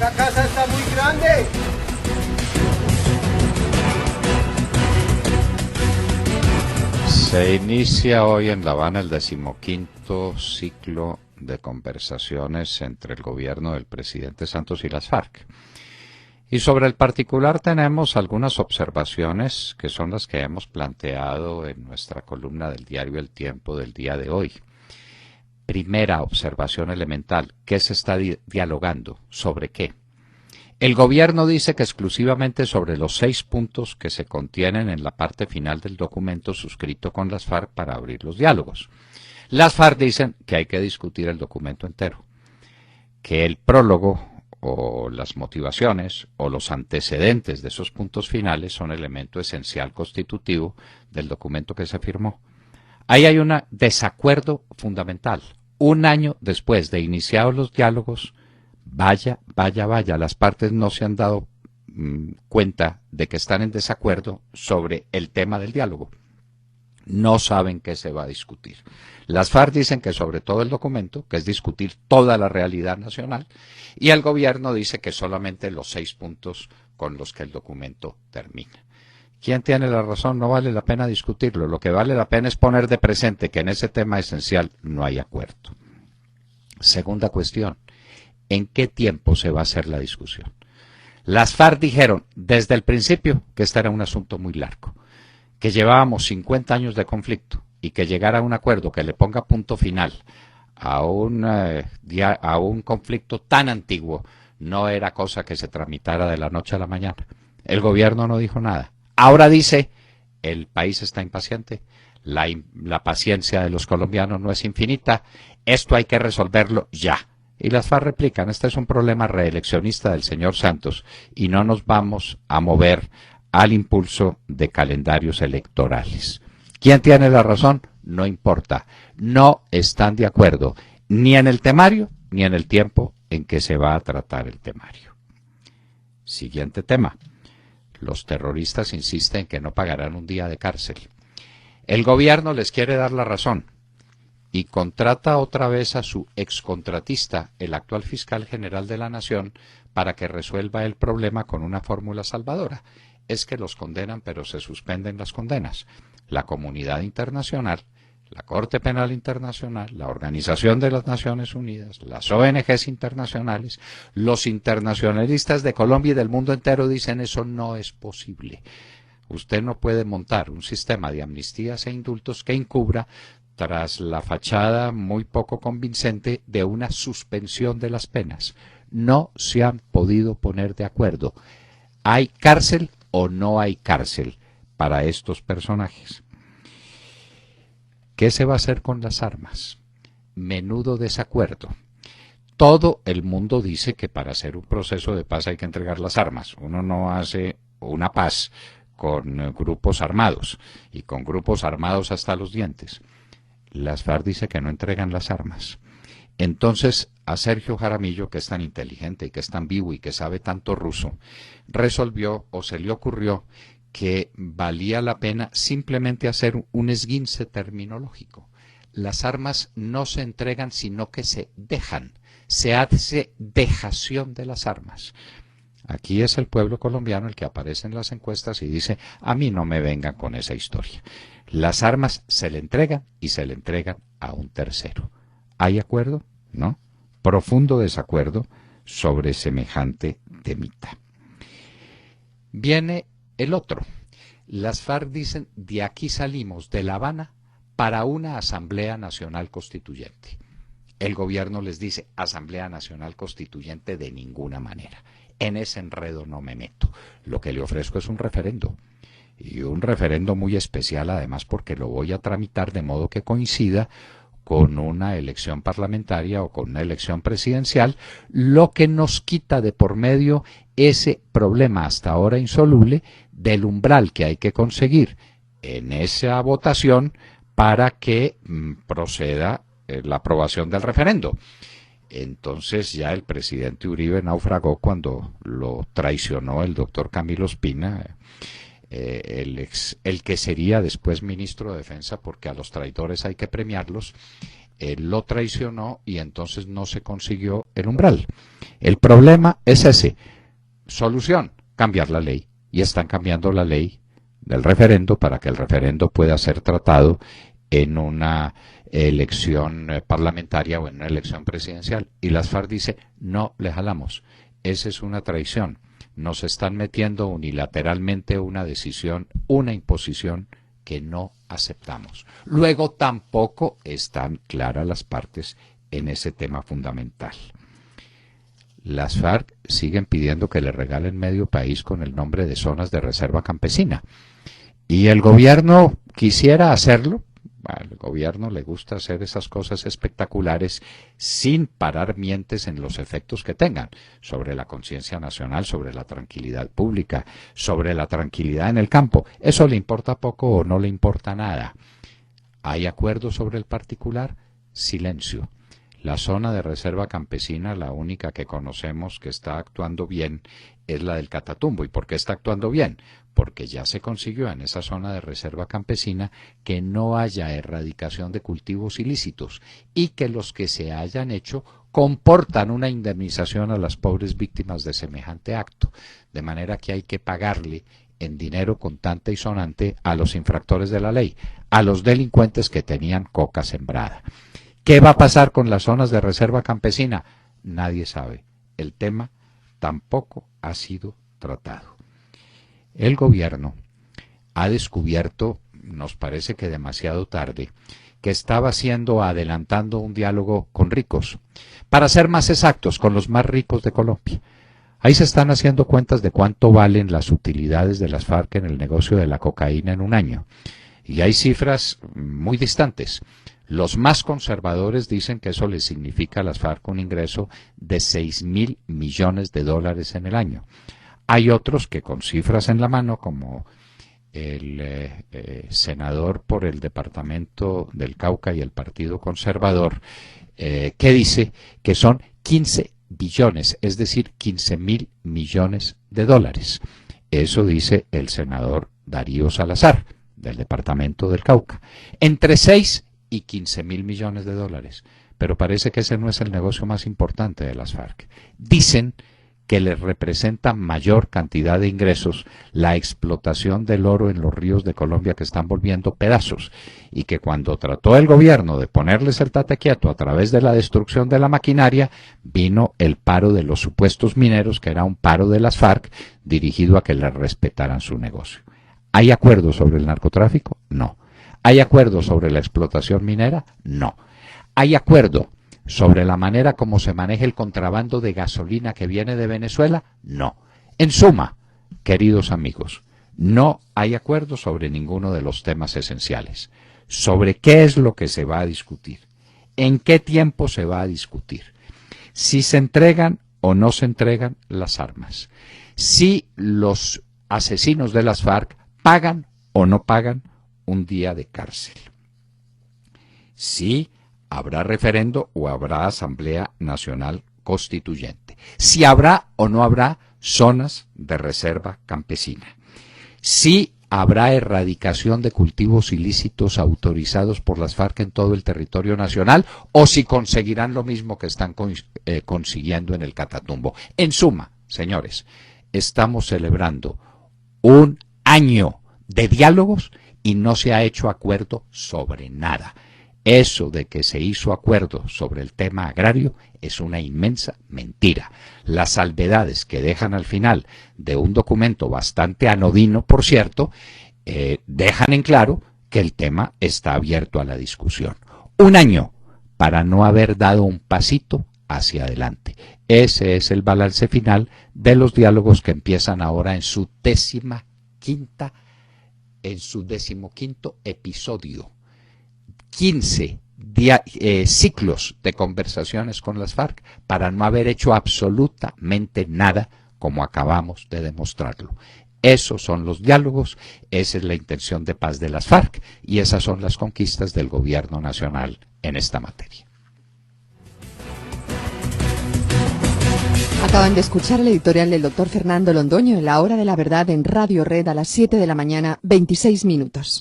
La casa está muy grande. Se inicia hoy en La Habana el 15º ciclo de conversaciones entre el gobierno del presidente Santos y las FARC. Y sobre el particular tenemos algunas observaciones que son las que hemos planteado en nuestra columna del diario El Tiempo del día de hoy. Primera observación elemental, ¿qué se está dialogando? ¿Sobre qué? El gobierno dice que exclusivamente sobre los 6 puntos que se contienen en la parte final del documento suscrito con las FARC para abrir los diálogos. Las FARC dicen que hay que discutir el documento entero, que el prólogo o las motivaciones o los antecedentes de esos puntos finales son elemento esencial constitutivo del documento que se firmó. Ahí hay un desacuerdo fundamental. Un año después de iniciados los diálogos, vaya, las partes no se han dado cuenta de que están en desacuerdo sobre el tema del diálogo. No saben qué se va a discutir. Las FARC dicen que sobre todo el documento, que es discutir toda la realidad nacional, y el gobierno dice que solamente los 6 puntos con los que el documento termina. ¿Quién tiene la razón? No vale la pena discutirlo. Lo que vale la pena es poner de presente que en ese tema esencial no hay acuerdo. Segunda cuestión, ¿en qué tiempo se va a hacer la discusión? Las FARC dijeron desde el principio que este era un asunto muy largo, que llevábamos 50 años de conflicto y que llegar a un acuerdo que le ponga punto final a un conflicto tan antiguo no era cosa que se tramitara de la noche a la mañana. El gobierno no dijo nada. Ahora dice, el país está impaciente, la paciencia de los colombianos no es infinita, esto hay que resolverlo ya. Y las FARC replican, este es un problema reeleccionista del señor Santos y no nos vamos a mover al impulso de calendarios electorales. ¿Quién tiene la razón? No importa. No están de acuerdo ni en el temario ni en el tiempo en que se va a tratar el temario. Siguiente tema. Los terroristas insisten en que no pagarán un día de cárcel. El gobierno les quiere dar la razón y contrata otra vez a su excontratista, el actual fiscal general de la Nación, para que resuelva el problema con una fórmula salvadora. Es que los condenan, pero se suspenden las condenas. La comunidad internacional, la Corte Penal Internacional, la Organización de las Naciones Unidas, las ONGs internacionales, los internacionalistas de Colombia y del mundo entero dicen eso no es posible. Usted no puede montar un sistema de amnistías e indultos que encubra tras la fachada muy poco convincente de una suspensión de las penas. No se han podido poner de acuerdo. ¿Hay cárcel o no hay cárcel para estos personajes? ¿Qué se va a hacer con las armas? Menudo desacuerdo. Todo el mundo dice que para hacer un proceso de paz hay que entregar las armas. Uno no hace una paz con grupos armados y con grupos armados hasta los dientes. Las FARC dice que no entregan las armas. Entonces, a Sergio Jaramillo, que es tan inteligente y que es tan vivo y que sabe tanto ruso, resolvió o se le ocurrió que valía la pena simplemente hacer un esguince terminológico. Las armas no se entregan, sino que se dejan. Se hace dejación de las armas. Aquí es el pueblo colombiano el que aparece en las encuestas y dice, a mí no me vengan con esa historia. Las armas se le entregan y se le entregan a un tercero. ¿Hay acuerdo? ¿No? Profundo desacuerdo sobre semejante temita. Viene el otro. Las FARC dicen, de aquí salimos de La Habana para una Asamblea Nacional Constituyente. El gobierno les dice, Asamblea Nacional Constituyente de ninguna manera. En ese enredo no me meto. Lo que le ofrezco es un referendo. Y un referendo muy especial además porque lo voy a tramitar de modo que coincida con una elección parlamentaria o con una elección presidencial, lo que nos quita de por medio ese problema hasta ahora insoluble del umbral que hay que conseguir en esa votación para que proceda la aprobación del referendo. Entonces ya el presidente Uribe naufragó cuando lo traicionó el doctor Camilo Espina, el que sería después ministro de Defensa, porque a los traidores hay que premiarlos. él lo traicionó y entonces no se consiguió el umbral. El problema es ese. Solución, cambiar la ley. Y están cambiando la ley del referendo para que el referendo pueda ser tratado en una elección parlamentaria o en una elección presidencial. Y las FARC dice, no le jalamos. Esa es una traición. Nos están metiendo unilateralmente una decisión, una imposición que no aceptamos. Luego tampoco están claras las partes en ese tema fundamental. Las FARC siguen pidiendo que le regalen medio país con el nombre de zonas de reserva campesina. Y el gobierno quisiera hacerlo. Al gobierno le gusta hacer esas cosas espectaculares sin parar mientes en los efectos que tengan sobre la conciencia nacional, sobre la tranquilidad pública, sobre la tranquilidad en el campo. Eso le importa poco o no le importa nada. ¿Hay acuerdo sobre el particular? Silencio. La zona de reserva campesina, la única que conocemos que está actuando bien, es la del Catatumbo. ¿Y por qué está actuando bien? Porque ya se consiguió en esa zona de reserva campesina que no haya erradicación de cultivos ilícitos y que los que se hayan hecho comportan una indemnización a las pobres víctimas de semejante acto. De manera que hay que pagarle en dinero contante y sonante a los infractores de la ley, a los delincuentes que tenían coca sembrada. ¿Qué va a pasar con las zonas de reserva campesina? Nadie sabe. El tema tampoco ha sido tratado. El gobierno ha descubierto, nos parece que demasiado tarde, que estaba adelantando un diálogo con ricos. Para ser más exactos, con los más ricos de Colombia. Ahí se están haciendo cuentas de cuánto valen las utilidades de las FARC en el negocio de la cocaína en un año. Y hay cifras muy distantes. Los más conservadores dicen que eso les significa a las FARC un ingreso de $6.000 millones en el año. Hay otros que con cifras en la mano, como el senador por el departamento del Cauca y el Partido Conservador, que dice que son 15 billones, es decir, $15.000 millones. Eso dice el senador Darío Salazar, del departamento del Cauca. Entre 6 y $15.000 millones. Pero parece que ese no es el negocio más importante de las FARC. Dicen que les representa mayor cantidad de ingresos la explotación del oro en los ríos de Colombia que están volviendo pedazos, y que cuando trató el gobierno de ponerles el tate quieto a través de la destrucción de la maquinaria, vino el paro de los supuestos mineros, que era un paro de las FARC dirigido a que les respetaran su negocio. ¿Hay acuerdo sobre el narcotráfico? No. ¿Hay acuerdo sobre la explotación minera? No. ¿Hay acuerdo sobre la manera como se maneja el contrabando de gasolina que viene de Venezuela? No. En suma, queridos amigos, no hay acuerdo sobre ninguno de los temas esenciales. Sobre qué es lo que se va a discutir, en qué tiempo se va a discutir, si se entregan o no se entregan las armas, si los asesinos de las FARC pagan o no pagan un día de cárcel, si habrá referendo o habrá Asamblea Nacional Constituyente, si habrá o no habrá zonas de reserva campesina, si habrá erradicación de cultivos ilícitos autorizados por las FARC en todo el territorio nacional, o si conseguirán lo mismo que están consiguiendo en el Catatumbo. En suma, señores, estamos celebrando un año de diálogos y no se ha hecho acuerdo sobre nada. Eso de que se hizo acuerdo sobre el tema agrario es una inmensa mentira. Las salvedades que dejan al final de un documento bastante anodino, por cierto, dejan en claro que el tema está abierto a la discusión. Un año para no haber dado un pasito hacia adelante. Ese es el balance final de los diálogos que empiezan ahora en su decimoquinto episodio. 15 ciclos de conversaciones con las FARC para no haber hecho absolutamente nada, como acabamos de demostrarlo. Esos son los diálogos, esa es la intención de paz de las FARC y esas son las conquistas del gobierno nacional en esta materia. Acaban de escuchar el editorial del doctor Fernando Londoño en La Hora de la Verdad en Radio Red a las 7 de la mañana, 26 minutos.